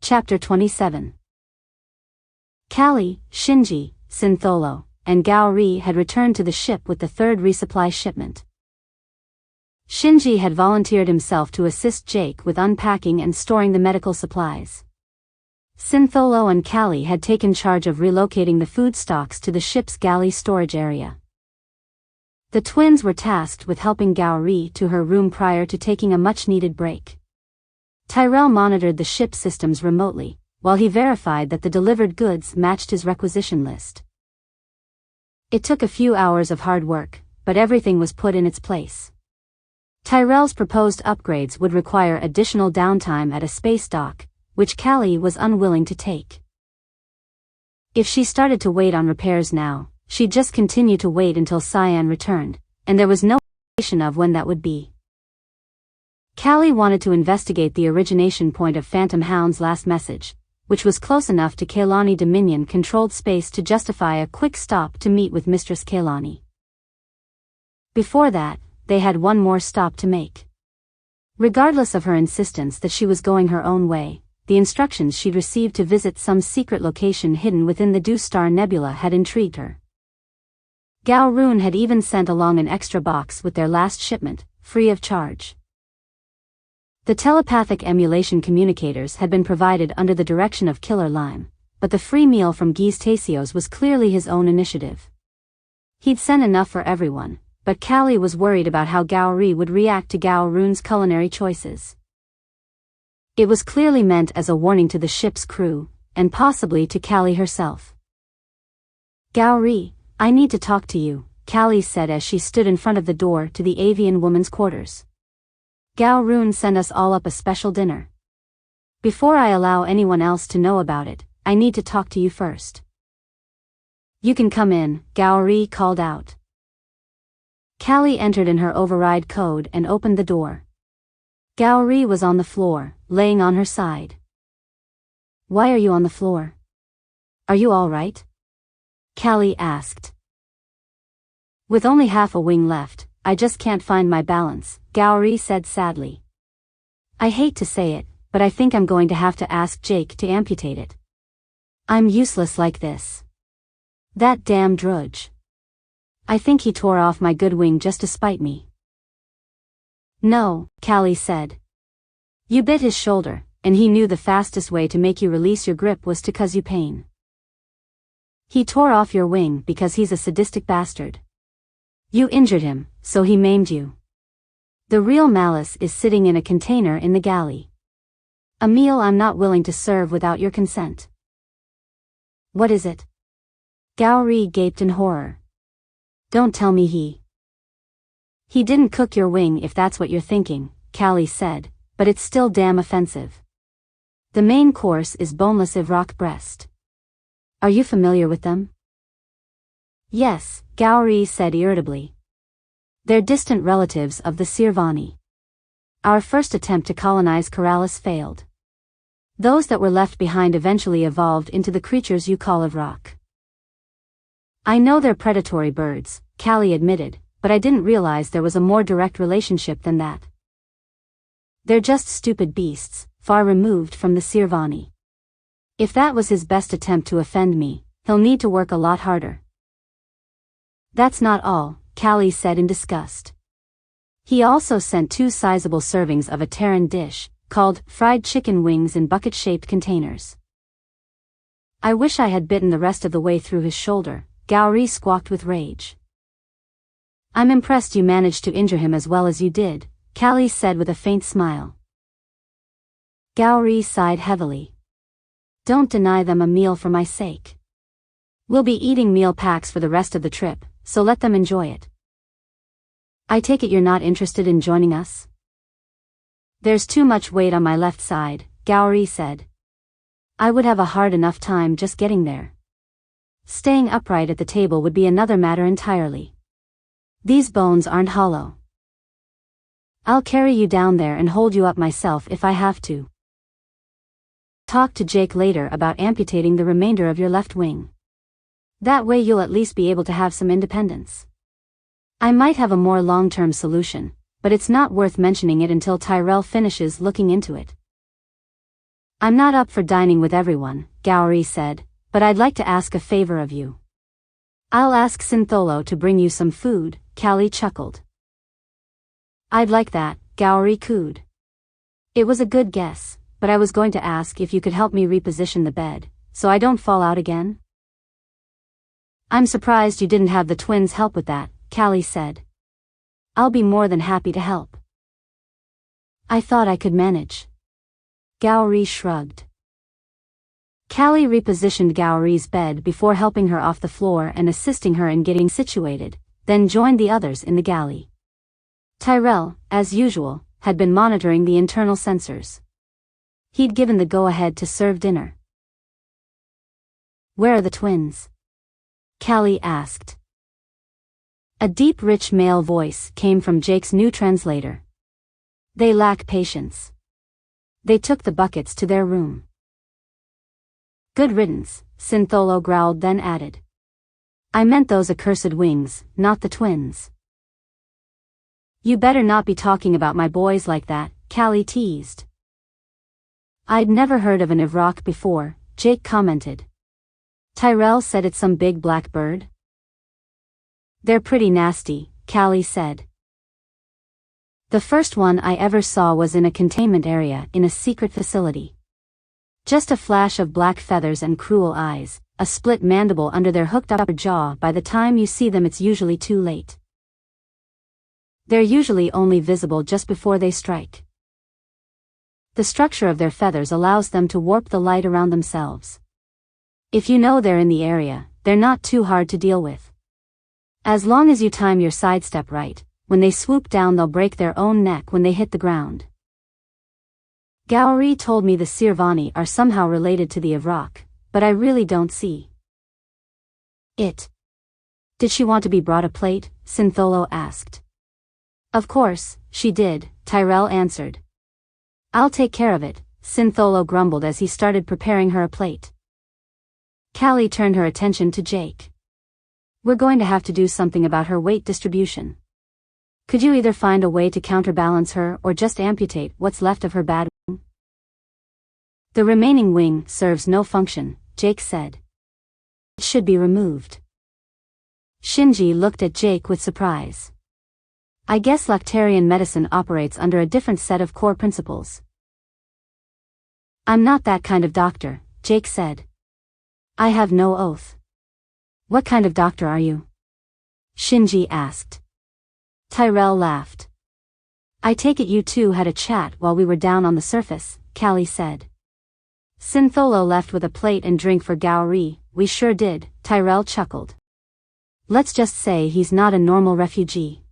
Chapter 27. Callie, Shinji, Syntholo, and Gaori had returned to the ship with the third resupply shipment. Shinji had volunteered himself to assist Jake with unpacking and storing the medical supplies. Syntholo and Callie had taken charge of relocating the food stocks to the ship's galley storage area. The twins were tasked with helping Gaori to her room prior to taking a much-needed break. Tyrell monitored the ship systems remotely, while he verified that the delivered goods matched his requisition list. It took a few hours of hard work, but everything was put in its place. Tyrell's proposed upgrades would require additional downtime at a space dock, which Callie was unwilling to take. If she started to wait on repairs now, she'd just continue to wait until Cyan returned, and there was no indication of when that would be. Callie wanted to investigate the origination point of Phantom Hound's last message, which was close enough to Kaylani Dominion-controlled space to justify a quick stop to meet with Mistress Kaylani. Before that, they had one more stop to make. Regardless of her insistence that she was going her own way, the instructions she'd received to visit some secret location hidden within the Dew Star Nebula had intrigued her. Gao-Run had even sent along an extra box with their last shipment, free of charge. The telepathic emulation communicators had been provided under the direction of Killer Lime, but the free meal from Guise Tasios was clearly his own initiative. He'd sent enough for everyone, but Callie was worried about how Gaori would react to Gao-Run's culinary choices. It was clearly meant as a warning to the ship's crew, and possibly to Callie herself. "Gaori, I need to talk to you," Callie said as she stood in front of the door to the avian woman's quarters. "Gao-Run sent us all up a special dinner. Before I allow anyone else to know about it, I need to talk to you first." "You can come in," Gaori called out. Callie entered in her override code and opened the door. Gaori was on the floor, laying on her side. "Why are you on the floor? Are you all right?" Callie asked. "With only half a wing left, I just can't find my balance," Gaori said sadly. "I hate to say it, but I think I'm going to have to ask Jake to amputate it. I'm useless like this. That damn drudge. I think he tore off my good wing just to spite me." "No," Callie said. "You bit his shoulder, and he knew the fastest way to make you release your grip was to cause you pain. He tore off your wing because he's a sadistic bastard. You injured him, so he maimed you. The real malice is sitting in a container in the galley. A meal I'm not willing to serve without your consent." "What is it?" Gaori gaped in horror. "Don't tell me He didn't cook your wing if that's what you're thinking," Callie said, "but it's still damn offensive. The main course is boneless Ivrock breast. Are you familiar with them?" "Yes," Gaori said irritably. "They're distant relatives of the Sirvani. Our first attempt to colonize Corrales failed. Those that were left behind eventually evolved into the creatures you call Ivrock." "I know they're predatory birds," Callie admitted, "but I didn't realize there was a more direct relationship than that. They're just stupid beasts, far removed from the Sirvani. If that was his best attempt to offend me, he'll need to work a lot harder." "That's not all," Callie said in disgust. "He also sent 2 sizable servings of a Terran dish, called fried chicken wings in bucket-shaped containers." "I wish I had bitten the rest of the way through his shoulder," Gaori squawked with rage. "I'm impressed you managed to injure him as well as you did," Callie said with a faint smile. Gaori sighed heavily. "Don't deny them a meal for my sake. We'll be eating meal packs for the rest of the trip, so let them enjoy it." "I take it you're not interested in joining us?" "There's too much weight on my left side," Gaori said. "I would have a hard enough time just getting there. Staying upright at the table would be another matter entirely. These bones aren't hollow. I'll carry you down there and hold you up myself if I have to. Talk to Jake later about amputating the remainder of your left wing. That way you'll at least be able to have some independence. I might have a more long-term solution, but it's not worth mentioning it until Tyrell finishes looking into it." I'm not up for dining with everyone, Gowrie said, but I'd like to ask a favor of you. I'll ask Syntholo to bring you some food, Callie chuckled. I'd like that, Gowrie cooed. It was a good guess, but I was going to ask if you could help me reposition the bed, so I don't fall out again. I'm surprised you didn't have the twins help with that, Callie said. I'll be more than happy to help. I thought I could manage. Gowrie shrugged. Callie repositioned Gowrie's bed before helping her off the floor and assisting her in getting situated, then joined the others in the galley. Tyrell, as usual, had been monitoring the internal sensors. He'd given the go-ahead to serve dinner. Where are the twins? Callie asked. A deep, rich male voice came from Jake's new translator. They lack patience. They took the buckets to their room. Good riddance, Syntholo growled, then added. I meant those accursed wings, not the twins. You better not be talking about my boys like that, Callie teased. I'd never heard of an Ivrock before, Jake commented. Tyrell said it's some big black bird. They're pretty nasty, Callie said. The first one I ever saw was in a containment area in a secret facility. Just a flash of black feathers and cruel eyes, a split mandible under their hooked upper jaw. By the time you see them it's usually too late. They're usually only visible just before they strike. The structure of their feathers allows them to warp the light around themselves. If you know they're in the area, they're not too hard to deal with. As long as you time your sidestep right, when they swoop down they'll break their own neck when they hit the ground. Gowrie told me the Sirvani are somehow related to the Ivrock, but I really don't see it. Did she want to be brought a plate? Syntholo asked. Of course, she did, Tyrell answered. I'll take care of it, Syntholo grumbled as he started preparing her a plate. Callie turned her attention to Jake. We're going to have to do something about her weight distribution. Could you either find a way to counterbalance her or just amputate what's left of her bad wing? The remaining wing serves no function, Jake said. It should be removed. Shinji looked at Jake with surprise. I guess Lactarian medicine operates under a different set of core principles. I'm not that kind of doctor, Jake said. I have no oath. What kind of doctor are you? Shinji asked. Tyrell laughed. I take it you two had a chat while we were down on the surface, Callie said. Syntholo left with a plate and drink for Gowrie. We sure did, Tyrell chuckled. Let's just say he's not a normal refugee.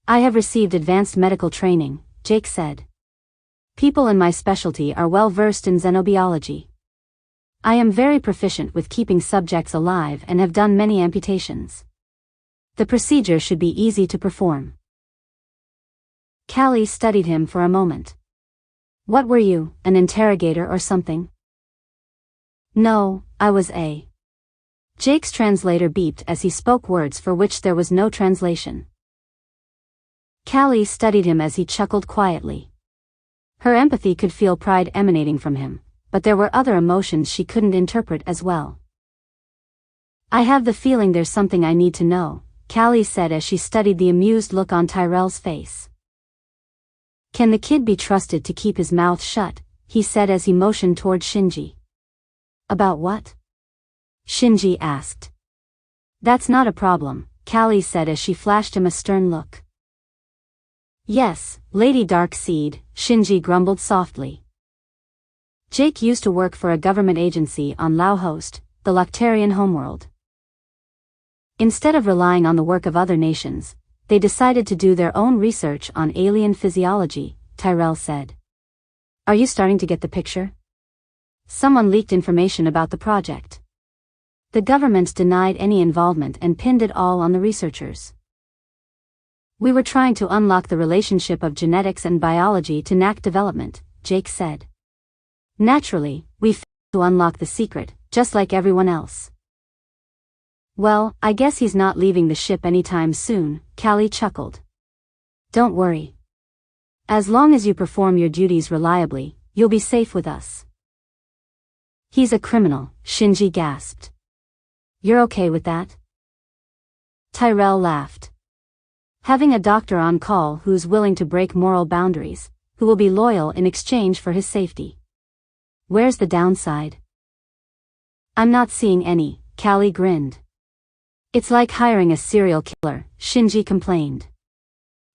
I have received advanced medical training, Jake said. People in my specialty are well versed in xenobiology. I am very proficient with keeping subjects alive and have done many amputations. The procedure should be easy to perform. Callie studied him for a moment. What were you, an interrogator or something? No, I was a. Jake's translator beeped as he spoke words for which there was no translation. Callie studied him as he chuckled quietly. Her empathy could feel pride emanating from him, but there were other emotions she couldn't interpret as well. I have the feeling there's something I need to know, Callie said as she studied the amused look on Tyrell's face. Can the kid be trusted to keep his mouth shut? He said as he motioned toward Shinji. About what? Shinji asked. That's not a problem, Callie said as she flashed him a stern look. Yes, Lady Darkseid, Shinji grumbled softly. Jake used to work for a government agency on Lauhost, the Lactarian homeworld. Instead of relying on the work of other nations, they decided to do their own research on alien physiology, Tyrell said. Are you starting to get the picture? Someone leaked information about the project. The government denied any involvement and pinned it all on the researchers. We were trying to unlock the relationship of genetics and biology to knack development, Jake said. Naturally, we failed to unlock the secret, just like everyone else. Well, I guess he's not leaving the ship anytime soon, Callie chuckled. Don't worry. As long as you perform your duties reliably, you'll be safe with us. He's a criminal, Shinji gasped. You're okay with that? Tyrell laughed. Having a doctor on call who's willing to break moral boundaries, who will be loyal in exchange for his safety. Where's the downside? I'm not seeing any, Callie grinned. It's like hiring a serial killer, Shinji complained.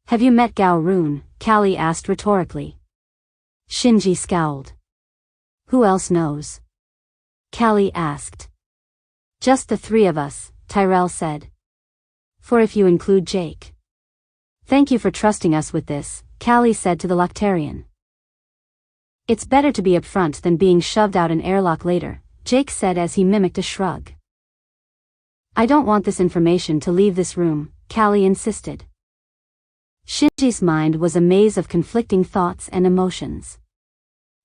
Have you met Gao Rune? Callie asked rhetorically. Shinji scowled. Who else knows? Callie asked. Just the three of us, Tyrell said. For if you include Jake. Thank you for trusting us with this, Callie said to the Loctarian. It's better to be upfront than being shoved out an airlock later, Jake said as he mimicked a shrug. I don't want this information to leave this room, Callie insisted. Shinji's mind was a maze of conflicting thoughts and emotions.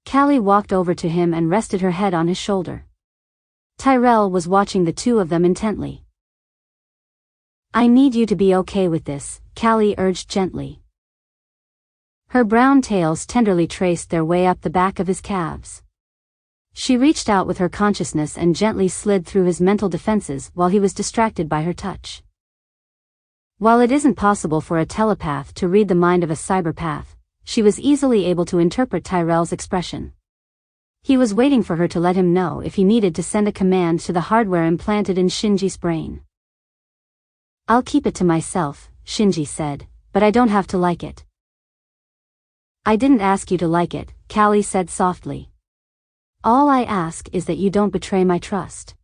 Callie walked over to him and rested her head on his shoulder. Tyrell was watching the two of them intently. I need you to be okay with this, Callie urged gently. Her brown tails tenderly traced their way up the back of his calves. She reached out with her consciousness and gently slid through his mental defenses while he was distracted by her touch. While it isn't possible for a telepath to read the mind of a cyberpath, she was easily able to interpret Tyrell's expression. He was waiting for her to let him know if he needed to send a command to the hardware implanted in Shinji's brain. I'll keep it to myself, Shinji said, but I don't have to like it. I didn't ask you to like it, Callie said softly. All I ask is that you don't betray my trust.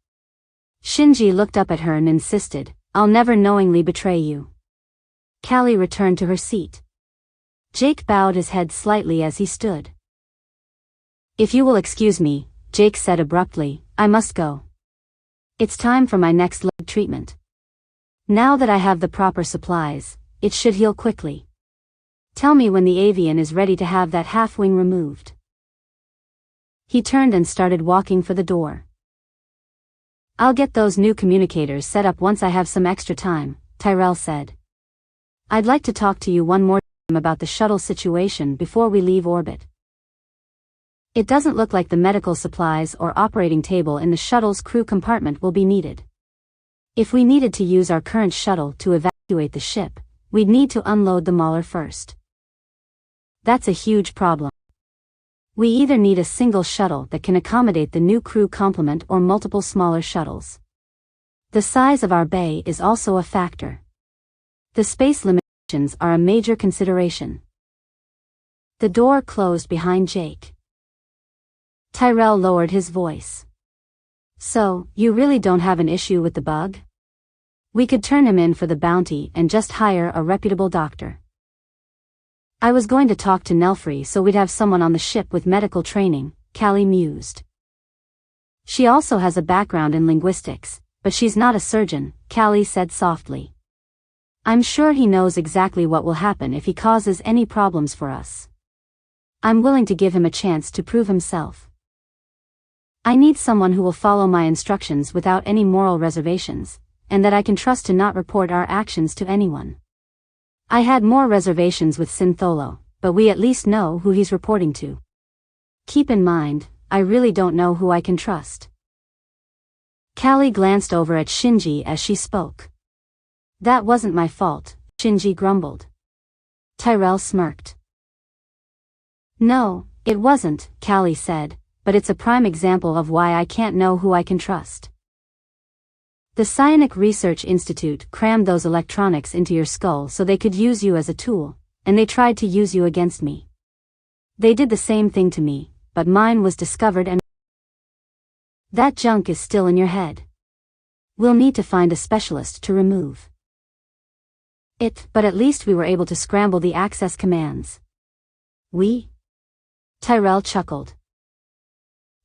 Shinji looked up at her and insisted, I'll never knowingly betray you. Callie returned to her seat. Jake bowed his head slightly as he stood. If you will excuse me, Jake said abruptly, I must go. It's time for my next leg treatment. Now that I have the proper supplies, it should heal quickly. Tell me when the avian is ready to have that half-wing removed. He turned and started walking for the door. I'll get those new communicators set up once I have some extra time, Tyrell said. I'd like to talk to you one more time about the shuttle situation before we leave orbit. It doesn't look like the medical supplies or operating table in the shuttle's crew compartment will be needed. If we needed to use our current shuttle to evacuate the ship, we'd need to unload the Mauler first. That's a huge problem. We either need a single shuttle that can accommodate the new crew complement or multiple smaller shuttles. The size of our bay is also a factor. The space limitations are a major consideration. The door closed behind Jake. Tyrell lowered his voice. So, you really don't have an issue with the bug? We could turn him in for the bounty and just hire a reputable doctor. I was going to talk to Nelfrey so we'd have someone on the ship with medical training, Callie mused. She also has a background in linguistics, but she's not a surgeon, Callie said softly. I'm sure he knows exactly what will happen if he causes any problems for us. I'm willing to give him a chance to prove himself. I need someone who will follow my instructions without any moral reservations, and that I can trust to not report our actions to anyone. I had more reservations with Syntholo, but we at least know who he's reporting to. Keep in mind, I really don't know who I can trust. Callie glanced over at Shinji as she spoke. That wasn't my fault, Shinji grumbled. Tyrell smirked. No, it wasn't, Callie said, but it's a prime example of why I can't know who I can trust. The Psionic Research Institute crammed those electronics into your skull so they could use you as a tool, and they tried to use you against me. They did the same thing to me, but mine was discovered and that junk is still in your head. We'll need to find a specialist to remove it, but at least we were able to scramble the access commands. We? Tyrell chuckled.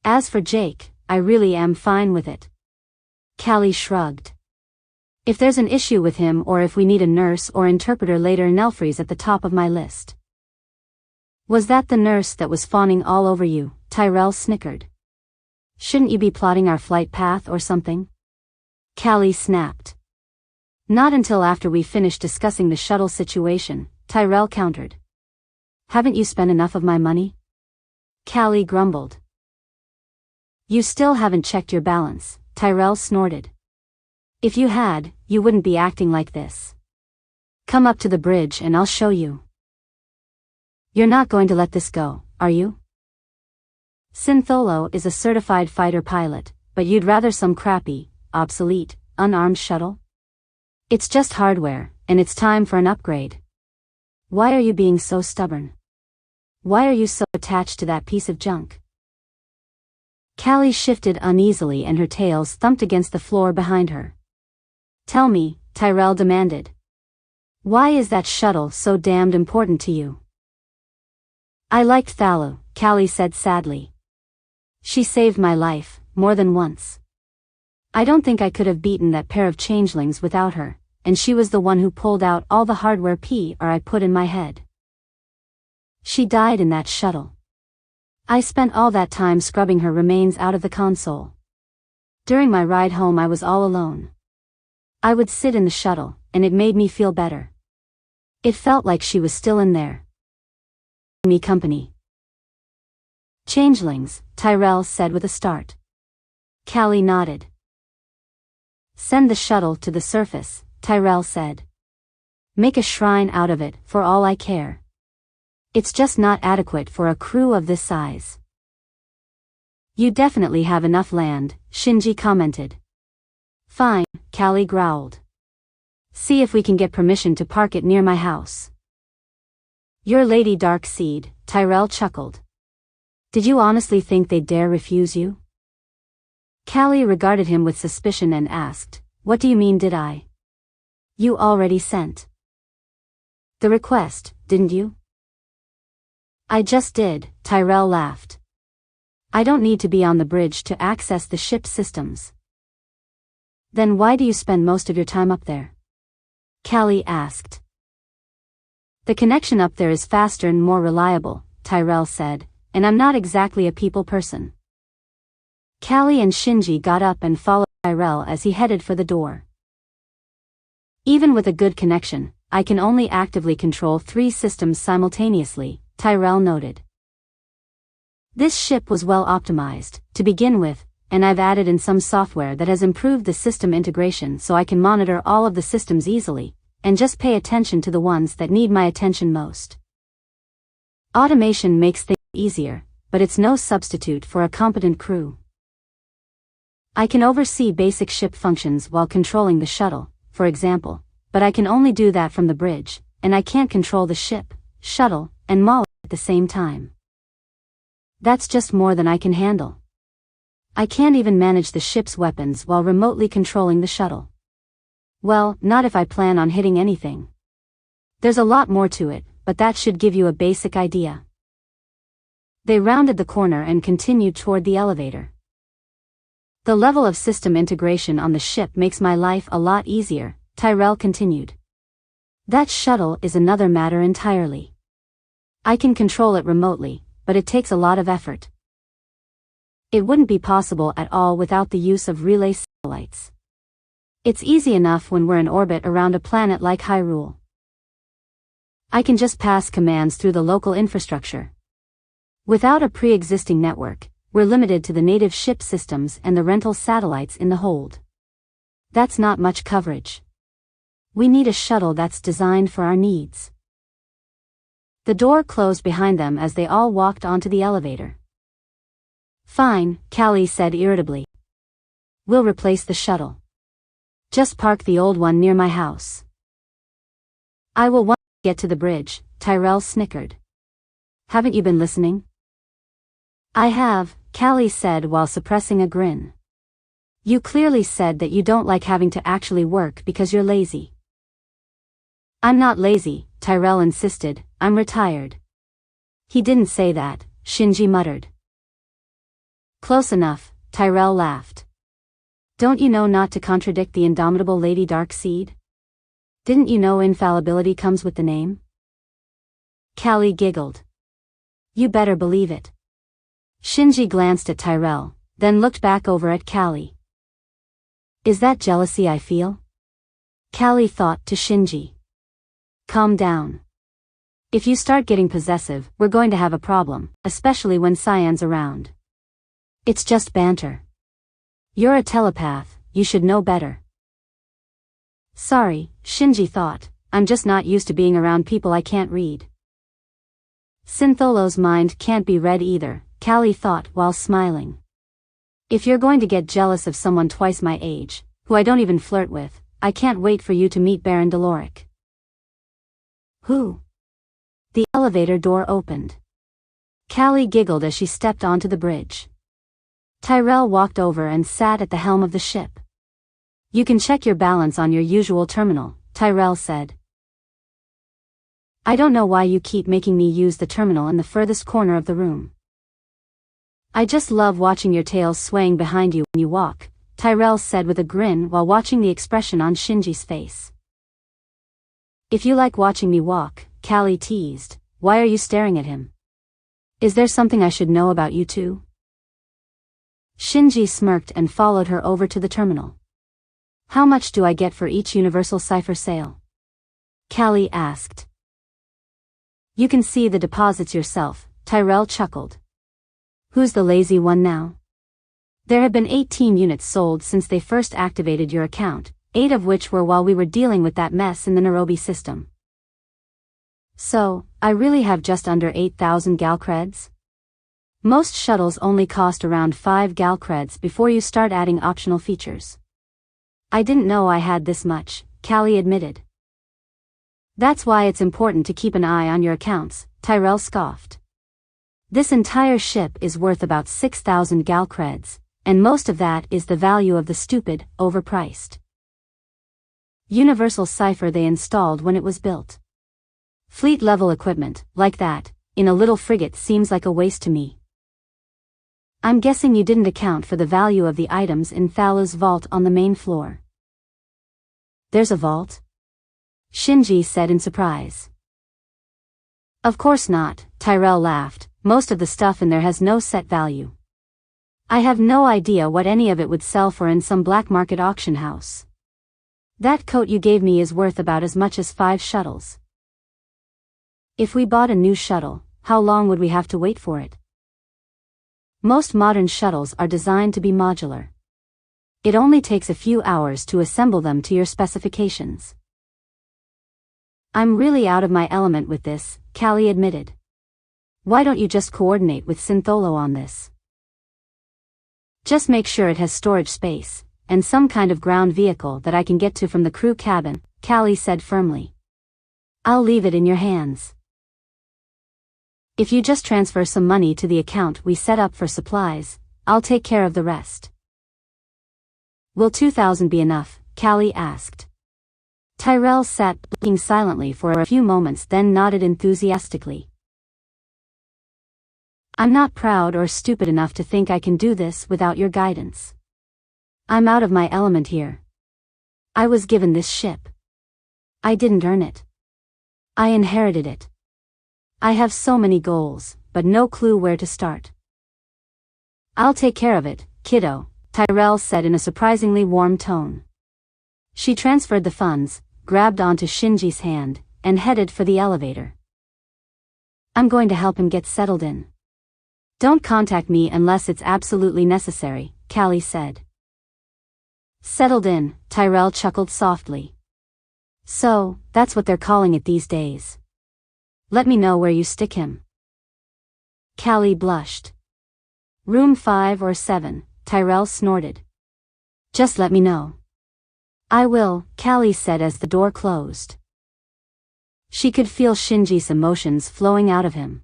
As for Jake, I really am fine with it. Callie shrugged. If there's an issue with him or if we need a nurse or interpreter later, Nelfrey's at the top of my list. Was that the nurse that was fawning all over you? Tyrell snickered. Shouldn't you be plotting our flight path or something? Callie snapped. Not until after we finished discussing the shuttle situation, Tyrell countered. Haven't you spent enough of my money? Callie grumbled. You still haven't checked your balance, Tyrell snorted. If you had, you wouldn't be acting like this. Come up to the bridge and I'll show you. You're not going to let this go, are you? Syntholo is a certified fighter pilot, but you'd rather some crappy, obsolete, unarmed shuttle? It's just hardware, and it's time for an upgrade. Why are you being so stubborn? Why are you so attached to that piece of junk? Callie shifted uneasily and her tails thumped against the floor behind her. Tell me, Tyrell demanded. Why is that shuttle so damned important to you? I liked Thalu, Callie said sadly. She saved my life, more than once. I don't think I could have beaten that pair of changelings without her, and she was the one who pulled out all the hardware I put in my head. She died in that shuttle. I spent all that time scrubbing her remains out of the console. During my ride home I was all alone. I would sit in the shuttle, and it made me feel better. It felt like she was still in there. Me company. Changelings, Tyrell said with a start. Callie nodded. Send the shuttle to the surface, Tyrell said. Make a shrine out of it, for all I care. It's just not adequate for a crew of this size. You definitely have enough land, Shinji commented. Fine, Callie growled. See if we can get permission to park it near my house. You're Lady Darkseid, Tyrell chuckled. Did you honestly think they'd dare refuse you? Callie regarded him with suspicion and asked, What do you mean did I? You already sent the request, didn't you? I just did, Tyrell laughed. I don't need to be on the bridge to access the ship's systems. Then why do you spend most of your time up there? Callie asked. The connection up there is faster and more reliable, Tyrell said, and I'm not exactly a people person. Callie and Shinji got up and followed Tyrell as he headed for the door. Even with a good connection, I can only actively control 3 systems simultaneously, Tyrell noted. This ship was well optimized, to begin with, and I've added in some software that has improved the system integration so I can monitor all of the systems easily, and just pay attention to the ones that need my attention most. Automation makes things easier, but it's no substitute for a competent crew. I can oversee basic ship functions while controlling the shuttle, for example, but I can only do that from the bridge, and I can't control the ship, shuttle, and Molly at the same time. That's just more than I can handle. I can't even manage the ship's weapons while remotely controlling the shuttle. Well, not if I plan on hitting anything. There's a lot more to it, but that should give you a basic idea. They rounded the corner and continued toward the elevator. The level of system integration on the ship makes my life a lot easier, Tyrell continued. That shuttle is another matter entirely. I can control it remotely, but it takes a lot of effort. It wouldn't be possible at all without the use of relay satellites. It's easy enough when we're in orbit around a planet like Hyrule. I can just pass commands through the local infrastructure. Without a pre-existing network, we're limited to the native ship systems and the rental satellites in the hold. That's not much coverage. We need a shuttle that's designed for our needs. The door closed behind them as they all walked onto the elevator. Fine, Callie said irritably. We'll replace the shuttle. Just park the old one near my house. I will want to get to the bridge, Tyrell snickered. Haven't you been listening? I have, Callie said while suppressing a grin. You clearly said that you don't like having to actually work because you're lazy. I'm not lazy, Tyrell insisted, I'm retired. He didn't say that, Shinji muttered. Close enough, Tyrell laughed. Don't you know not to contradict the indomitable Lady Darkseid? Didn't you know infallibility comes with the name? Callie giggled. You better believe it. Shinji glanced at Tyrell, then looked back over at Callie. Is that jealousy I feel? Callie thought to Shinji. Calm down. If you start getting possessive, we're going to have a problem, especially when Cyan's around. It's just banter. You're a telepath, you should know better. Sorry, Shinji thought, I'm just not used to being around people I can't read. Syntholo's mind can't be read either, Callie thought while smiling. If you're going to get jealous of someone twice my age, who I don't even flirt with, I can't wait for you to meet Baron Deloric. Who? The elevator door opened. Callie giggled as she stepped onto the bridge. Tyrell walked over and sat at the helm of the ship. You can check your balance on your usual terminal, Tyrell said. I don't know why you keep making me use the terminal in the furthest corner of the room. I just love watching your tail swaying behind you when you walk, Tyrell said with a grin while watching the expression on Shinji's face. If you like watching me walk, Callie teased, why are you staring at him? Is there something I should know about you two? Shinji smirked and followed her over to the terminal. How much do I get for each universal cipher sale? Callie asked. You can see the deposits yourself, Tyrell chuckled. Who's the lazy one now? There have been 18 units sold since they first activated your account, 8 of which were while we were dealing with that mess in the Nairobi system. So, I really have just under 8,000 gal creds? Most shuttles only cost around 5 gal creds before you start adding optional features. I didn't know I had this much, Callie admitted. That's why it's important to keep an eye on your accounts, Tyrell scoffed. This entire ship is worth about 6,000 gal creds, and most of that is the value of the stupid, overpriced universal cipher they installed when it was built. Fleet-level equipment, like that, in a little frigate seems like a waste to me. I'm guessing you didn't account for the value of the items in Thal's vault on the main floor. There's a vault? Shinji said in surprise. Of course not, Tyrell laughed, most of the stuff in there has no set value. I have no idea what any of it would sell for in some black market auction house. That coat you gave me is worth about as much as 5 shuttles. If we bought a new shuttle, how long would we have to wait for it? Most modern shuttles are designed to be modular. It only takes a few hours to assemble them to your specifications. I'm really out of my element with this, Callie admitted. Why don't you just coordinate with Syntholo on this? Just make sure it has storage space, and some kind of ground vehicle that I can get to from the crew cabin, Callie said firmly. I'll leave it in your hands. If you just transfer some money to the account we set up for supplies, I'll take care of the rest. Will 2,000 be enough? Callie asked. Tyrell sat blinking silently for a few moments then nodded enthusiastically. I'm not proud or stupid enough to think I can do this without your guidance. I'm out of my element here. I was given this ship. I didn't earn it. I inherited it. I have so many goals, but no clue where to start. I'll take care of it, kiddo, Tyrell said in a surprisingly warm tone. She transferred the funds, grabbed onto Shinji's hand, and headed for the elevator. I'm going to help him get settled in. Don't contact me unless it's absolutely necessary, Callie said. Settled in, Tyrell chuckled softly. So, that's what they're calling it these days. Let me know where you stick him. Callie blushed. Room 5 or 7, Tyrell snorted. Just let me know. I will, Callie said as the door closed. She could feel Shinji's emotions flowing out of him.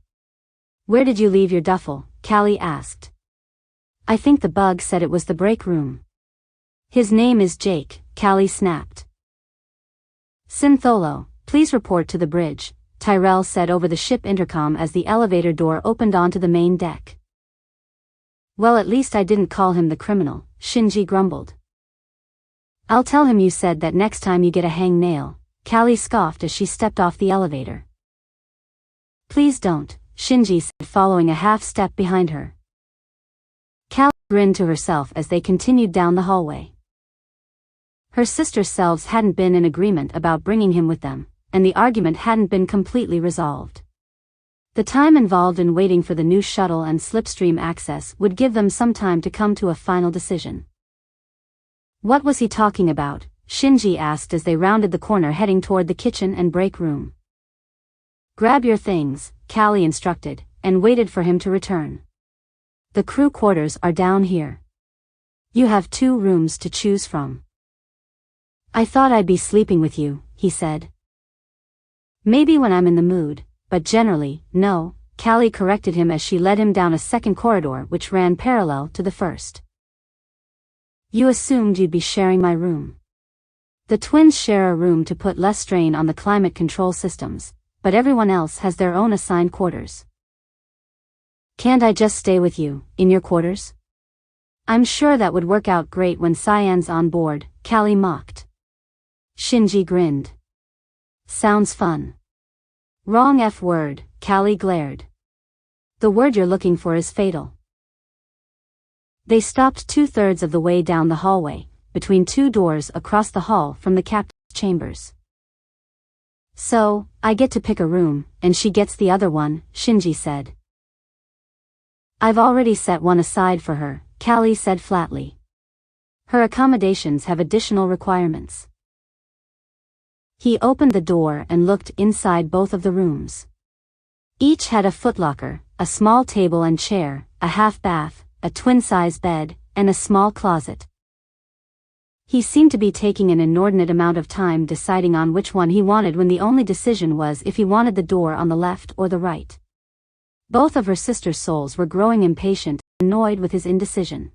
Where did you leave your duffel? Callie asked. I think the bug said it was the break room. His name is Jake, Callie snapped. Syntholo, please report to the bridge, Tyrell said over the ship intercom as the elevator door opened onto the main deck. Well, at least I didn't call him the criminal, Shinji grumbled. I'll tell him you said that next time you get a hangnail, Callie scoffed as she stepped off the elevator. Please don't, Shinji said following a half step behind her. Callie grinned to herself as they continued down the hallway. Her sister selves hadn't been in agreement about bringing him with them, and the argument hadn't been completely resolved. The time involved in waiting for the new shuttle and slipstream access would give them some time to come to a final decision. What was he talking about? Shinji asked as they rounded the corner heading toward the kitchen and break room. Grab your things, Callie instructed, and waited for him to return. The crew quarters are down here. You have 2 rooms to choose from. I thought I'd be sleeping with you, he said. Maybe when I'm in the mood, but generally, no, Callie corrected him as she led him down a second corridor which ran parallel to the first. You assumed you'd be sharing my room. The twins share a room to put less strain on the climate control systems, but everyone else has their own assigned quarters. Can't I just stay with you, in your quarters? I'm sure that would work out great when Cyan's on board, Callie mocked. Shinji grinned. Sounds fun. Wrong F word, Callie glared. The word you're looking for is fatal. They stopped 2/3 of the way down the hallway, between 2 doors across the hall from the captain's chambers. So, I get to pick a room, and she gets the other one, Shinji said. I've already set one aside for her, Callie said flatly. Her accommodations have additional requirements. He opened the door and looked inside both of the rooms. Each had a footlocker, a small table and chair, a half bath, a twin-size bed, and a small closet. He seemed to be taking an inordinate amount of time deciding on which one he wanted when the only decision was if he wanted the door on the left or the right. Both of her sister's souls were growing impatient, annoyed with his indecision.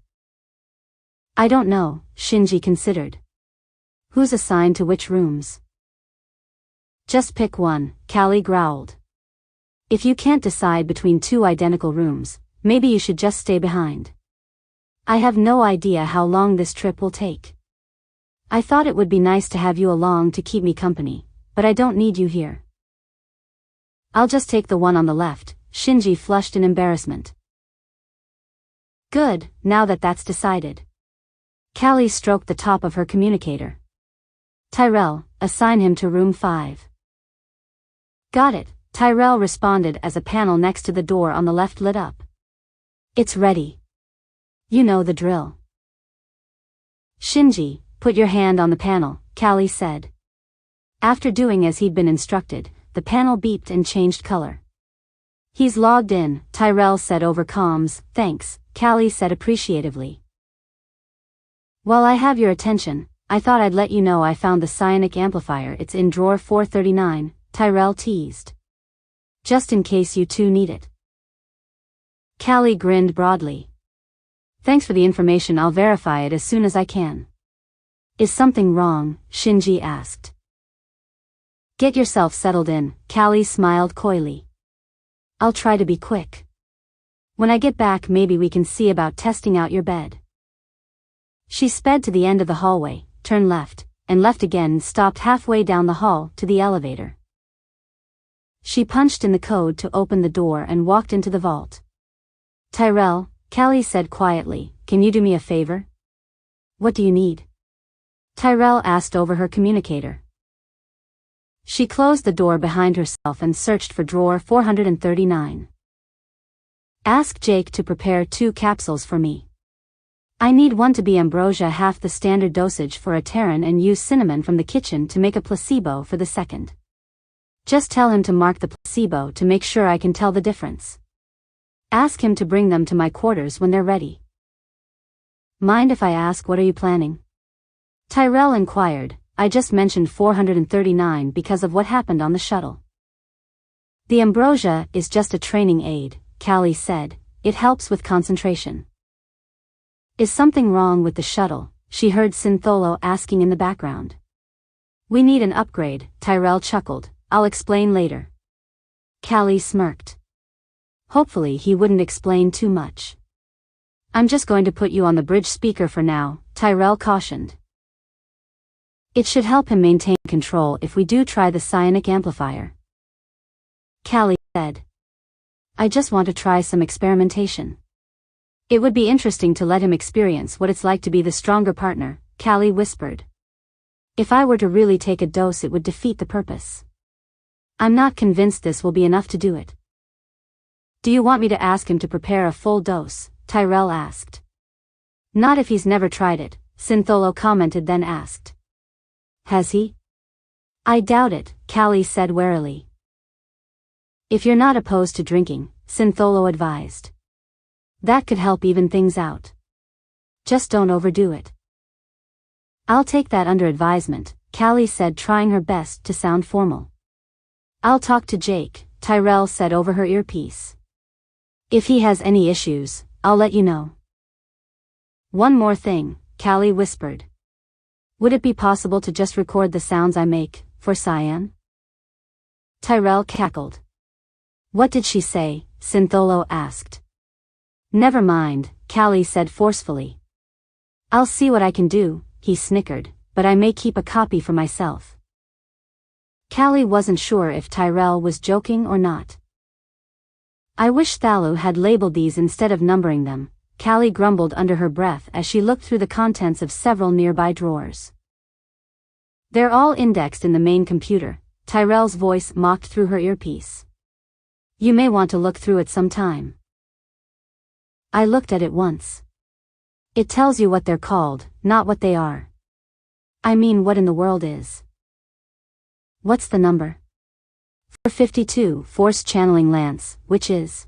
I don't know, Shinji considered. Who's assigned to which rooms? Just pick one, Callie growled. If you can't decide between 2 identical rooms, maybe you should just stay behind. I have no idea how long this trip will take. I thought it would be nice to have you along to keep me company, but I don't need you here. I'll just take the one on the left, Shinji flushed in embarrassment. Good, now that's decided. Callie stroked the top of her communicator. Tyrell, assign him to room 5. Got it, Tyrell responded as a panel next to the door on the left lit up. It's ready. You know the drill. Shinji, put your hand on the panel, Callie said. After doing as he'd been instructed, the panel beeped and changed color. He's logged in, Tyrell said over comms. Thanks, Callie said appreciatively. While I have your attention, I thought I'd let you know I found the psionic amplifier. It's in drawer 439, Tyrell teased. Just in case you two need it. Callie grinned broadly. Thanks for the information, I'll verify it as soon as I can. Is something wrong? Shinji asked. Get yourself settled in, Callie smiled coyly. I'll try to be quick. When I get back maybe we can see about testing out your bed. She sped to the end of the hallway, turned left, and left again and stopped halfway down the hall to the elevator. She punched in the code to open the door and walked into the vault. Tyrell, Callie said quietly, can you do me a favor? What do you need? Tyrell asked over her communicator. She closed the door behind herself and searched for drawer 439. Ask Jake to prepare 2 capsules for me. I need one to be ambrosia, half the standard dosage for a Terran, and use cinnamon from the kitchen to make a placebo for the second. Just tell him to mark the placebo to make sure I can tell the difference. Ask him to bring them to my quarters when they're ready. Mind if I ask, what are you planning? Tyrell inquired. I just mentioned 439 because of what happened on the shuttle. The ambrosia is just a training aid, Callie said. It helps with concentration. Is something wrong with the shuttle? She heard Syntholo asking in the background. We need an upgrade, Tyrell chuckled. I'll explain later. Callie smirked. Hopefully he wouldn't explain too much. I'm just going to put you on the bridge speaker for now, Tyrell cautioned. It should help him maintain control if we do try the psionic amplifier. Callie said. I just want to try some experimentation. It would be interesting to let him experience what it's like to be the stronger partner, Callie whispered. If I were to really take a dose it would defeat the purpose. I'm not convinced this will be enough to do it. Do you want me to ask him to prepare a full dose? Tyrell asked. Not if he's never tried it, Syntholo commented, then asked. Has he? I doubt it, Callie said warily. If you're not opposed to drinking, Syntholo advised. That could help even things out. Just don't overdo it. I'll take that under advisement, Callie said, trying her best to sound formal. I'll talk to Jake, Tyrell said over her earpiece. If he has any issues, I'll let you know. One more thing, Callie whispered. Would it be possible to just record the sounds I make, for Cyan? Tyrell cackled. What did she say? Syntholo asked. Never mind, Callie said forcefully. I'll see what I can do, he snickered, but I may keep a copy for myself. Callie wasn't sure if Tyrell was joking or not. I wish Thalu had labeled these instead of numbering them, Callie grumbled under her breath as she looked through the contents of several nearby drawers. They're all indexed in the main computer, Tyrell's voice mocked through her earpiece. You may want to look through it sometime. I looked at it once. It tells you what they're called, not what they are. I mean, what in the world is? What's the number? 452, Force Channeling Lance, which is?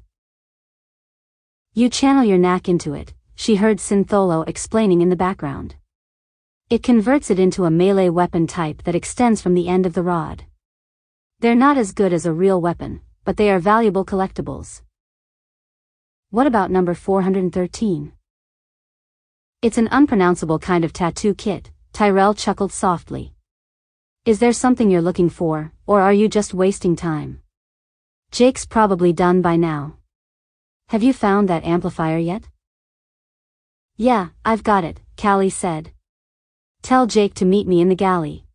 You channel your knack into it, she heard Syntholo explaining in the background. It converts it into a melee weapon type that extends from the end of the rod. They're not as good as a real weapon, but they are valuable collectibles. What about number 413? It's an unpronounceable kind of tattoo kit, Tyrell chuckled softly. Is there something you're looking for, or are you just wasting time? Jake's probably done by now. Have you found that amplifier yet? Yeah, I've got it, Callie said. Tell Jake to meet me in the galley.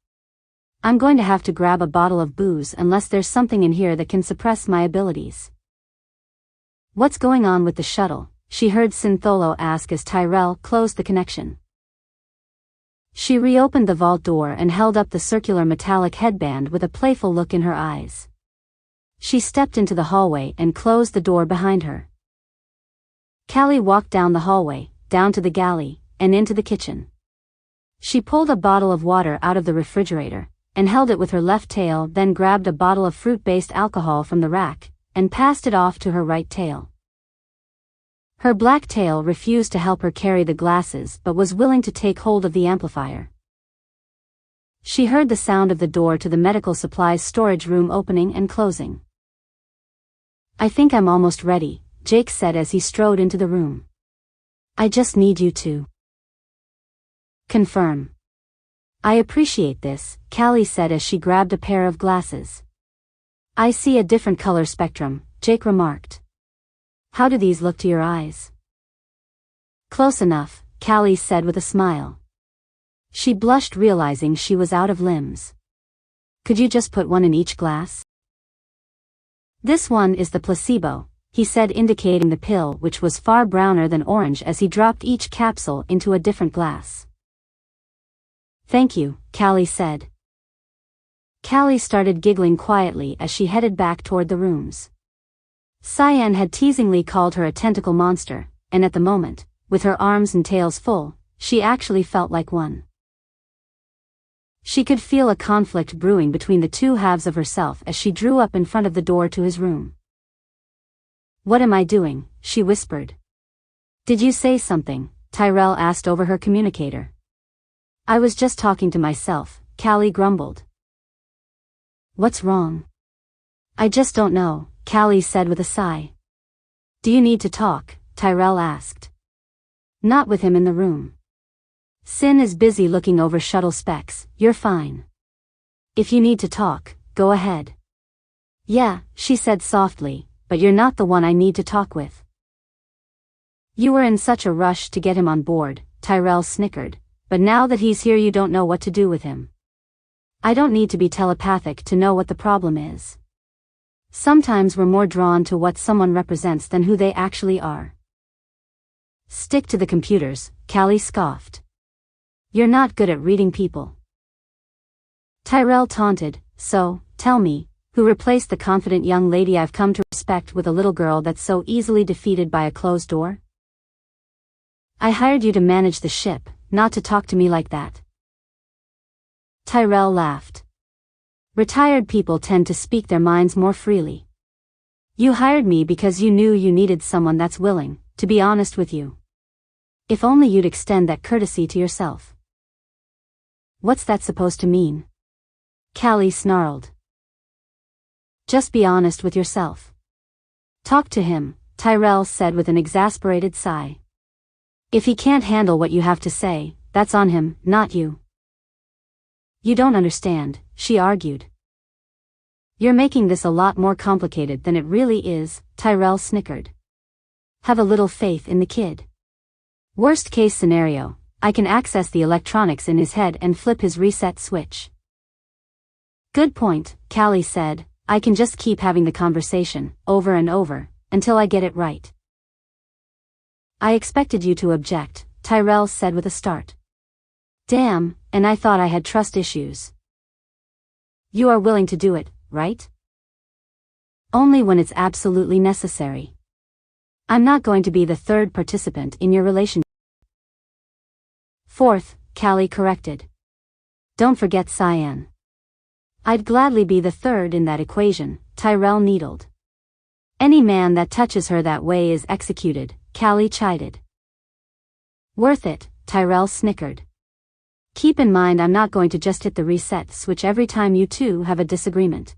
I'm going to have to grab a bottle of booze unless there's something in here that can suppress my abilities. What's going on with the shuttle? She heard Syntholo ask as Tyrell closed the connection. She reopened the vault door and held up the circular metallic headband with a playful look in her eyes. She stepped into the hallway and closed the door behind her. Callie walked down the hallway, down to the galley, and into the kitchen. She pulled a bottle of water out of the refrigerator, and held it with her left tail, then grabbed a bottle of fruit-based alcohol from the rack, and passed it off to her right tail. Her black tail refused to help her carry the glasses but was willing to take hold of the amplifier. She heard the sound of the door to the medical supplies storage room opening and closing. I think I'm almost ready, Jake said as he strode into the room. I just need you to confirm. I appreciate this, Callie said as she grabbed a pair of glasses. I see a different color spectrum, Jake remarked. How do these look to your eyes? Close enough, Callie said with a smile. She blushed, realizing she was out of limbs. Could you just put one in each glass? This one is the placebo, he said, indicating the pill, which was far browner than orange as he dropped each capsule into a different glass. Thank you, Callie said. Callie started giggling quietly as she headed back toward the rooms. Cyan had teasingly called her a tentacle monster, and at the moment, with her arms and tails full, she actually felt like one. She could feel a conflict brewing between the two halves of herself as she drew up in front of the door to his room. What am I doing? She whispered. Did you say something? Tyrell asked over her communicator. I was just talking to myself, Callie grumbled. What's wrong? I just don't know, Callie said with a sigh. Do you need to talk? Tyrell asked. Not with him in the room. Sin is busy looking over shuttle specs, you're fine. If you need to talk, go ahead. Yeah, she said softly, but you're not the one I need to talk with. You were in such a rush to get him on board, Tyrell snickered, but now that he's here you don't know what to do with him. I don't need to be telepathic to know what the problem is. Sometimes we're more drawn to what someone represents than who they actually are. Stick to the computers, Callie scoffed. You're not good at reading people. Tyrell taunted, so, tell me, Who replaced the confident young lady I've come to respect with a little girl that's so easily defeated by a closed door? I hired you to manage the ship, not to talk to me like that. Tyrell laughed. Retired people tend to speak their minds more freely. You hired me because you knew you needed someone that's willing to be honest with you. If only you'd extend that courtesy to yourself. What's that supposed to mean? Callie snarled. Just be honest with yourself. Talk to him, Tyrell said with an exasperated sigh. If he can't handle what you have to say, that's on him, not you. You don't understand, she argued. You're making this a lot more complicated than it really is, Tyrell snickered. Have a little faith in the kid. Worst case scenario, I can access the electronics in his head and flip his reset switch. Good point, Callie said. I can just keep having the conversation, over and over, until I get it right. I expected you to object, Tyrell said with a start. Damn, and I thought I had trust issues. You are willing to do it, right? Only when it's absolutely necessary. I'm not going to be the third participant in your relationship. Fourth, Callie corrected. Don't forget Cyan. I'd gladly be the third in that equation, Tyrell needled. Any man that touches her that way is executed, Callie chided. Worth it, Tyrell snickered. Keep in mind I'm not going to just hit the reset switch every time you two have a disagreement.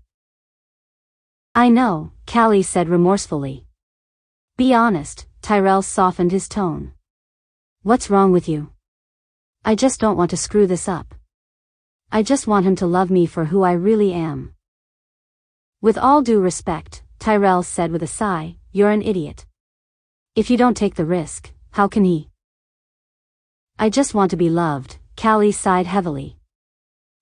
I know, Callie said remorsefully. Be honest, Tyrell softened his tone. What's wrong with you? I just don't want to screw this up. I just want him to love me for who I really am. With all due respect, Tyrell said with a sigh, you're an idiot. If you don't take the risk, how can he? I just want to be loved, Callie sighed heavily.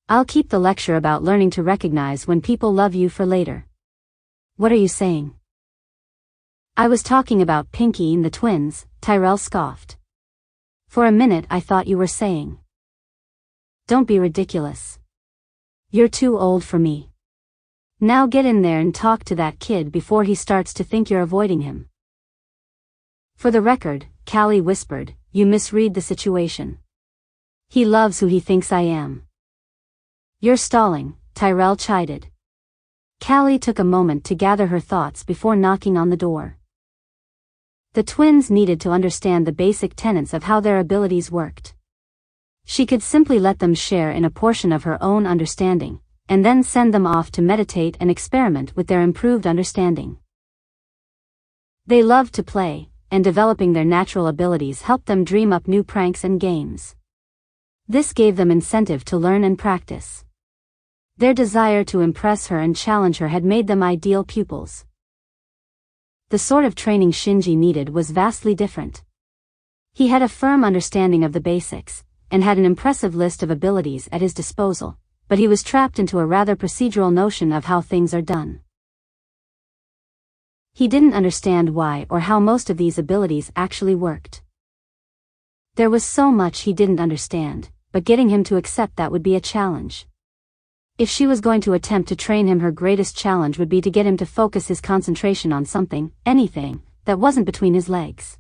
I'll keep the lecture about learning to recognize when people love you for later. What are you saying? I was talking about Pinky and the twins, Tyrell scoffed. For a minute I thought you were saying. Don't be ridiculous. You're too old for me. Now get in there and talk to that kid before he starts to think you're avoiding him. For the record, Callie whispered, you misread the situation. He loves who he thinks I am. You're stalling, Tyrell chided. Callie took a moment to gather her thoughts before knocking on the door. The twins needed to understand the basic tenets of how their abilities worked. She could simply let them share in a portion of her own understanding, and then send them off to meditate and experiment with their improved understanding. They loved to play, and developing their natural abilities helped them dream up new pranks and games. This gave them incentive to learn and practice. Their desire to impress her and challenge her had made them ideal pupils. The sort of training Shinji needed was vastly different. He had a firm understanding of the basics, and had an impressive list of abilities at his disposal, but he was trapped into a rather procedural notion of how things are done. He didn't understand why or how most of these abilities actually worked. There was so much he didn't understand, but getting him to accept that would be a challenge. If she was going to attempt to train him, her greatest challenge would be to get him to focus his concentration on something, anything, that wasn't between his legs.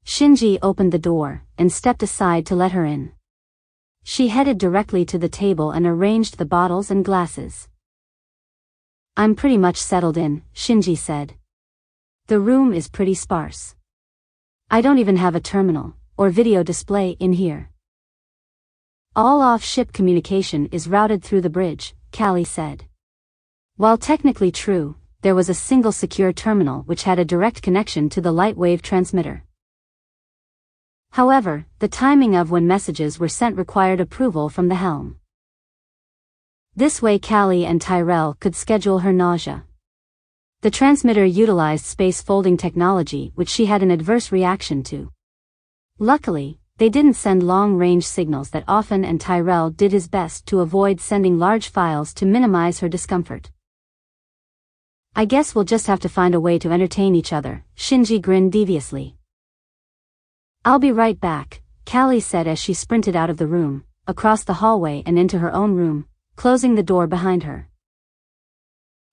Shinji opened the door, and stepped aside to let her in. She headed directly to the table and arranged the bottles and glasses. I'm pretty much settled in, Shinji said. The room is pretty sparse. I don't even have a terminal, or video display in here. All off-ship communication is routed through the bridge, Callie said. While technically true, there was a single secure terminal which had a direct connection to the light wave transmitter. However, the timing of when messages were sent required approval from the helm. This way Callie and Tyrell could schedule her nausea. The transmitter utilized space folding technology which she had an adverse reaction to. Luckily, they didn't send long-range signals that often, and Tyrell did his best to avoid sending large files to minimize her discomfort. I guess we'll just have to find a way to entertain each other, Shinji grinned deviously. I'll be right back, Callie said as she sprinted out of the room, across the hallway and into her own room, closing the door behind her.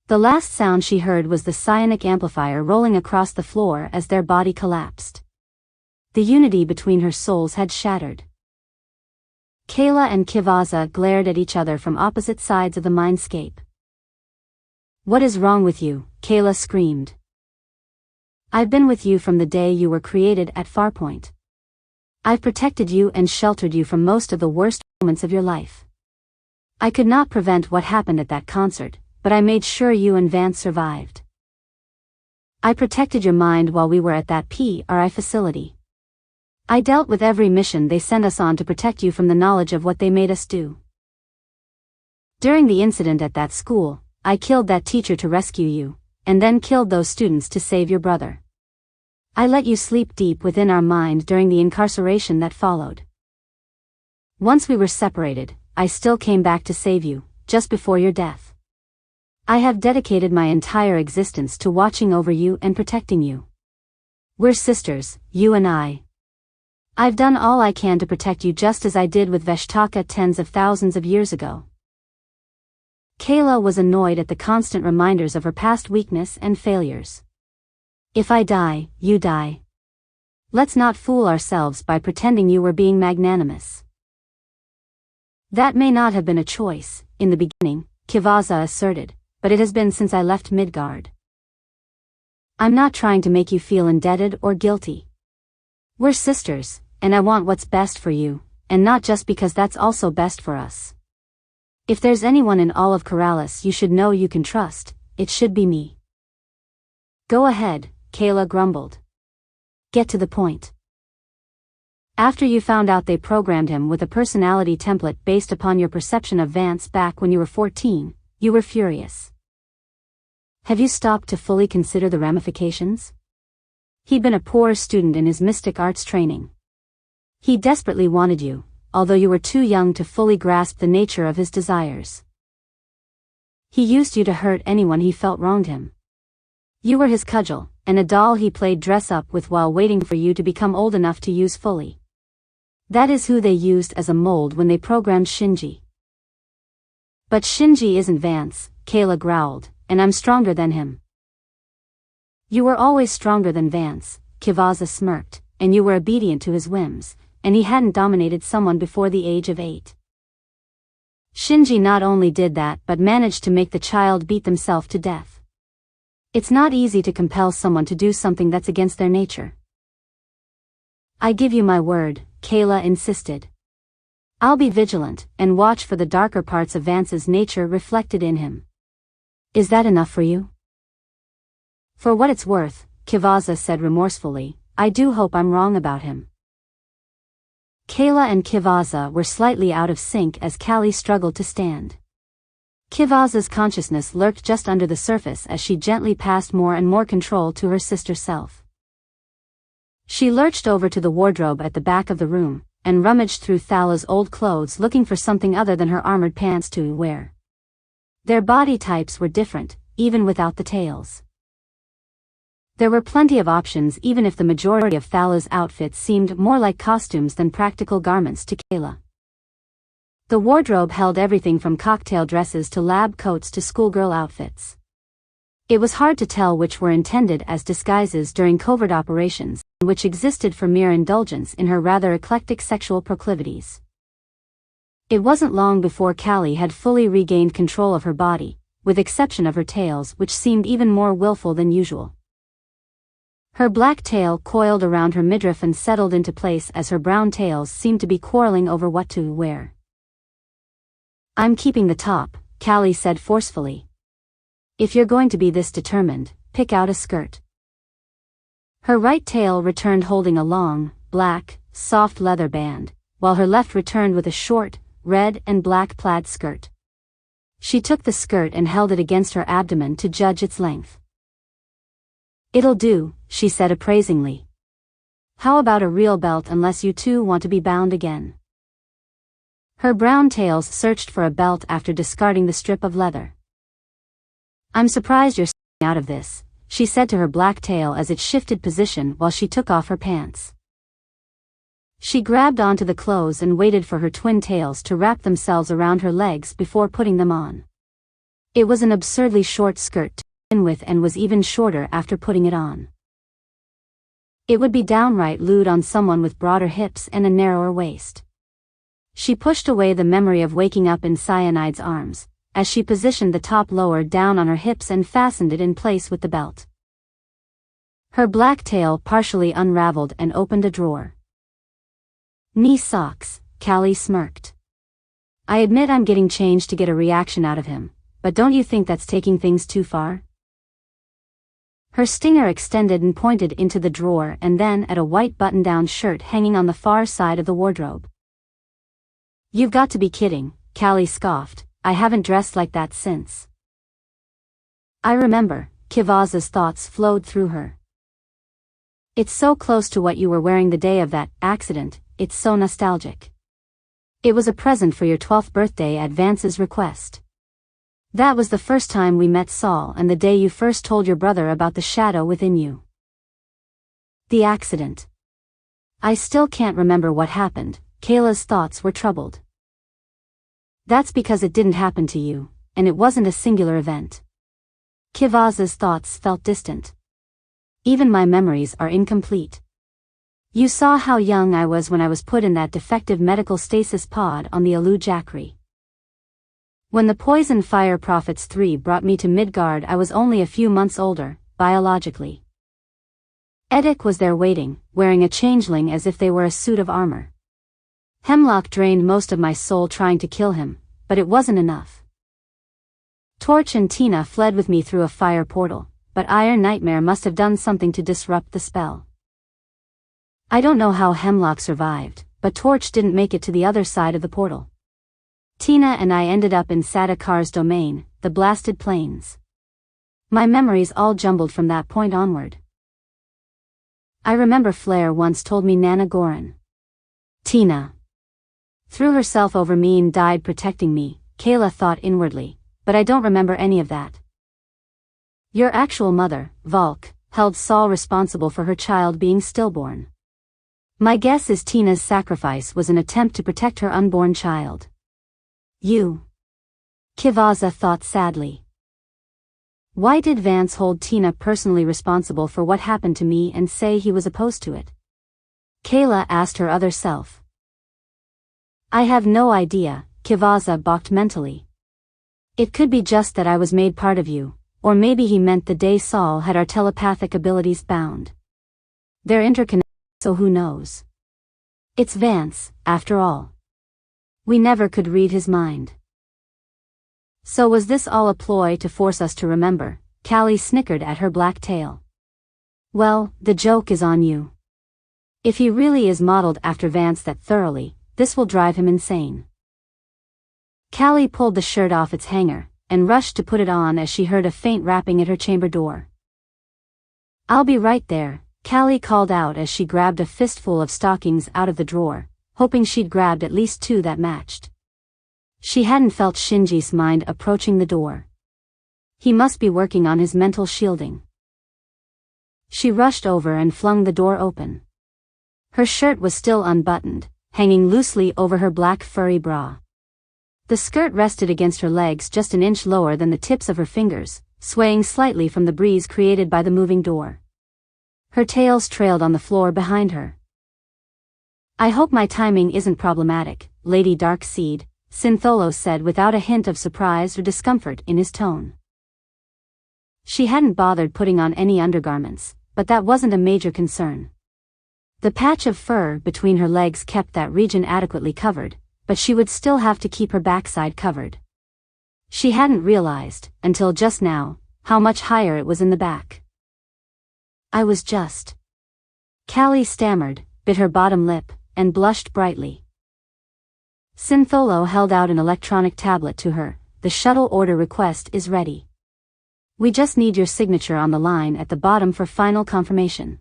The last sound she heard was the psionic amplifier rolling across the floor as their body collapsed. The unity between her souls had shattered. Kayla and Kivaza glared at each other from opposite sides of the mindscape. "What is wrong with you?" Kayla screamed. "I've been with you from the day you were created at Farpoint. I've protected you and sheltered you from most of the worst moments of your life. I could not prevent what happened at that concert, but I made sure you and Vance survived. I protected your mind while we were at that PRI facility. I dealt with every mission they sent us on to protect you from the knowledge of what they made us do. During the incident at that school, I killed that teacher to rescue you, and then killed those students to save your brother. I let you sleep deep within our mind during the incarceration that followed. Once we were separated, I still came back to save you, just before your death. I have dedicated my entire existence to watching over you and protecting you. We're sisters, you and I. I've done all I can to protect you just as I did with Veshtaka tens of thousands of years ago." Kayla was annoyed at the constant reminders of her past weakness and failures. "If I die, you die. Let's not fool ourselves by pretending you were being magnanimous." "That may not have been a choice, in the beginning," Kivaza asserted, "but it has been since I left Midguard. I'm not trying to make you feel indebted or guilty. We're sisters, and I want what's best for you, and not just because that's also best for us. If there's anyone in all of Corrales you should know you can trust, it should be me." "Go ahead," Kayla grumbled. "Get to the point." "After you found out they programmed him with a personality template based upon your perception of Vance back when you were 14, you were furious. Have you stopped to fully consider the ramifications? He'd been a poor student in his mystic arts training. He desperately wanted you, although you were too young to fully grasp the nature of his desires. He used you to hurt anyone he felt wronged him. You were his cudgel, and a doll he played dress-up with while waiting for you to become old enough to use fully. That is who they used as a mold when they programmed Shinji." "But Shinji isn't Vance," Kayla growled, "and I'm stronger than him." "You were always stronger than Vance," Kivaza smirked, "and you were obedient to his whims, and he hadn't dominated someone before the age of 8. Shinji not only did that but managed to make the child beat themselves to death. It's not easy to compel someone to do something that's against their nature." "I give you my word," Kayla insisted. "I'll be vigilant and watch for the darker parts of Vance's nature reflected in him. Is that enough for you?" "For what it's worth," Kivaza said remorsefully, "I do hope I'm wrong about him." Kayla and Kivaza were slightly out of sync as Callie struggled to stand. Kivaza's consciousness lurked just under the surface as she gently passed more and more control to her sister self. She lurched over to the wardrobe at the back of the room, and rummaged through Thala's old clothes looking for something other than her armored pants to wear. Their body types were different, even without the tails. There were plenty of options even if the majority of Thala's outfits seemed more like costumes than practical garments to Kayla. The wardrobe held everything from cocktail dresses to lab coats to schoolgirl outfits. It was hard to tell which were intended as disguises during covert operations, and which existed for mere indulgence in her rather eclectic sexual proclivities. It wasn't long before Callie had fully regained control of her body, with exception of her tails, which seemed even more willful than usual. Her black tail coiled around her midriff and settled into place as her brown tails seemed to be quarreling over what to wear. "I'm keeping the top," Callie said forcefully. "If you're going to be this determined, pick out a skirt." Her right tail returned holding a long, black, soft leather band, while her left returned with a short, red and black plaid skirt. She took the skirt and held it against her abdomen to judge its length. "It'll do," she said appraisingly. "How about a real belt unless you two want to be bound again?" Her brown tails searched for a belt after discarding the strip of leather. "I'm surprised you're staying out of this," she said to her black tail as it shifted position while she took off her pants. She grabbed onto the clothes and waited for her twin tails to wrap themselves around her legs before putting them on. It was an absurdly short skirt to begin with and was even shorter after putting it on. It would be downright lewd on someone with broader hips and a narrower waist. She pushed away the memory of waking up in Cyanide's arms, as she positioned the top lower down on her hips and fastened it in place with the belt. Her black tail partially unraveled and opened a drawer. Knee socks, Callie smirked. I admit I'm getting changed to get a reaction out of him, but don't you think that's taking things too far? Her stinger extended and pointed into the drawer and then at a white button-down shirt hanging on the far side of the wardrobe. You've got to be kidding, Callie scoffed. I haven't dressed like that since. I remember, Kivaza's thoughts flowed through her. It's so close to what you were wearing the day of that accident, it's so nostalgic. It was a present for your 12th birthday at Vance's request. That was the first time we met Saul and the day you first told your brother about the shadow within you. The accident. I still can't remember what happened. Kayla's thoughts were troubled. That's because it didn't happen to you, and it wasn't a singular event. Kivaza's thoughts felt distant. Even my memories are incomplete. You saw how young I was when I was put in that defective medical stasis pod on the Alu Jakri. When the Poison Fire Prophets 3 brought me to Midguard, I was only a few months older, biologically. Eddic was there waiting, wearing a changeling as if they were a suit of armor. Hemlock drained most of my soul trying to kill him, but it wasn't enough. Torch and Tina fled with me through a fire portal, but Iron Nightmare must have done something to disrupt the spell. I don't know how Hemlock survived, but Torch didn't make it to the other side of the portal. Tina and I ended up in Sadakar's domain, the blasted plains. My memories all jumbled from that point onward. I remember Flair once told me Nana Goran. Tina threw herself over me and died protecting me, Kayla thought inwardly, but I don't remember any of that. Your actual mother, Valk, held Saul responsible for her child being stillborn. My guess is Tina's sacrifice was an attempt to protect her unborn child. You. Kivaza thought sadly. Why did Vance hold Tina personally responsible for what happened to me and say he was opposed to it? Kayla asked her other self. I have no idea, Kivaza balked mentally. It could be just that I was made part of you, or maybe he meant the day Saul had our telepathic abilities bound. They're interconnected, so who knows? It's Vance, after all. We never could read his mind. So was this all a ploy to force us to remember? Callie snickered at her black tail. Well, the joke is on you. If he really is modeled after Vance that thoroughly, this will drive him insane. Callie pulled the shirt off its hanger, and rushed to put it on as she heard a faint rapping at her chamber door. I'll be right there, Callie called out as she grabbed a fistful of stockings out of the drawer, hoping she'd grabbed at least 2 that matched. She hadn't felt Shinji's mind approaching the door. He must be working on his mental shielding. She rushed over and flung the door open. Her shirt was still unbuttoned, hanging loosely over her black furry bra. The skirt rested against her legs just an inch lower than the tips of her fingers, swaying slightly from the breeze created by the moving door. Her tails trailed on the floor behind her. I hope my timing isn't problematic, Lady Darkseid, Syntholo said without a hint of surprise or discomfort in his tone. She hadn't bothered putting on any undergarments, but that wasn't a major concern. The patch of fur between her legs kept that region adequately covered, but she would still have to keep her backside covered. She hadn't realized, until just now, how much higher it was in the back. I was just. Callie stammered, bit her bottom lip, and blushed brightly. Syntholo held out an electronic tablet to her. The shuttle order request is ready. We just need your signature on the line at the bottom for final confirmation.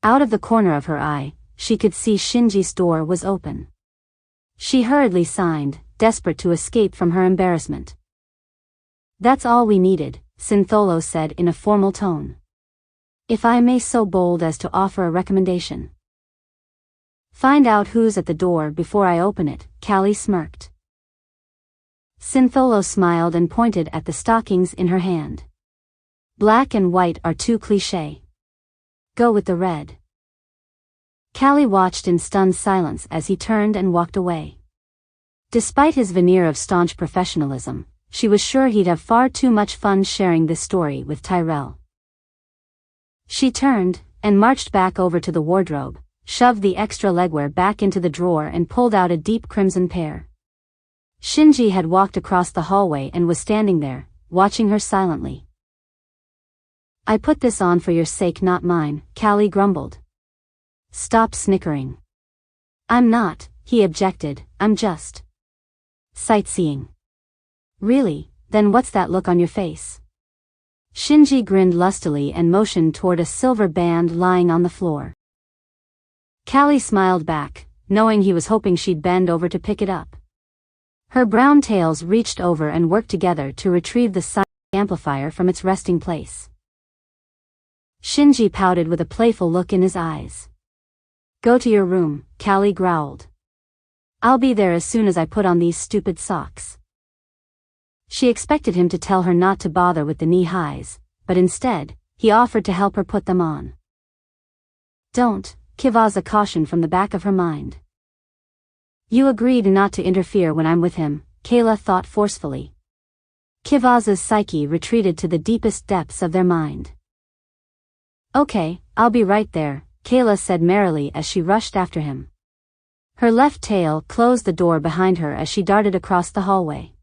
Out of the corner of her eye, she could see Shinji's door was open. She hurriedly signed, desperate to escape from her embarrassment. That's all we needed, Syntholo said in a formal tone. If I may so bold as to offer a recommendation. Find out who's at the door before I open it, Callie smirked. Syntholo smiled and pointed at the stockings in her hand. Black and white are too cliché. Go with the red. Callie watched in stunned silence as he turned and walked away. Despite his veneer of staunch professionalism, she was sure he'd have far too much fun sharing this story with Tyrell. She turned, and marched back over to the wardrobe, shoved the extra legwear back into the drawer and pulled out a deep crimson pair. Shinji had walked across the hallway and was standing there, watching her silently. I put this on for your sake, not mine, Callie grumbled. Stop snickering. I'm not, he objected, I'm just sightseeing. Really, then what's that look on your face? Shinji grinned lustily and motioned toward a silver band lying on the floor. Callie smiled back, knowing he was hoping she'd bend over to pick it up. Her brown tails reached over and worked together to retrieve the sonic amplifier from its resting place. Shinji pouted with a playful look in his eyes. Go to your room, Callie growled. I'll be there as soon as I put on these stupid socks. She expected him to tell her not to bother with the knee-highs, but instead, he offered to help her put them on. Don't, Kivaza cautioned from the back of her mind. You agreed not to interfere when I'm with him, Kayla thought forcefully. Kivaza's psyche retreated to the deepest depths of their mind. Okay, I'll be right there, Kayla said merrily as she rushed after him. Her left tail closed the door behind her as she darted across the hallway.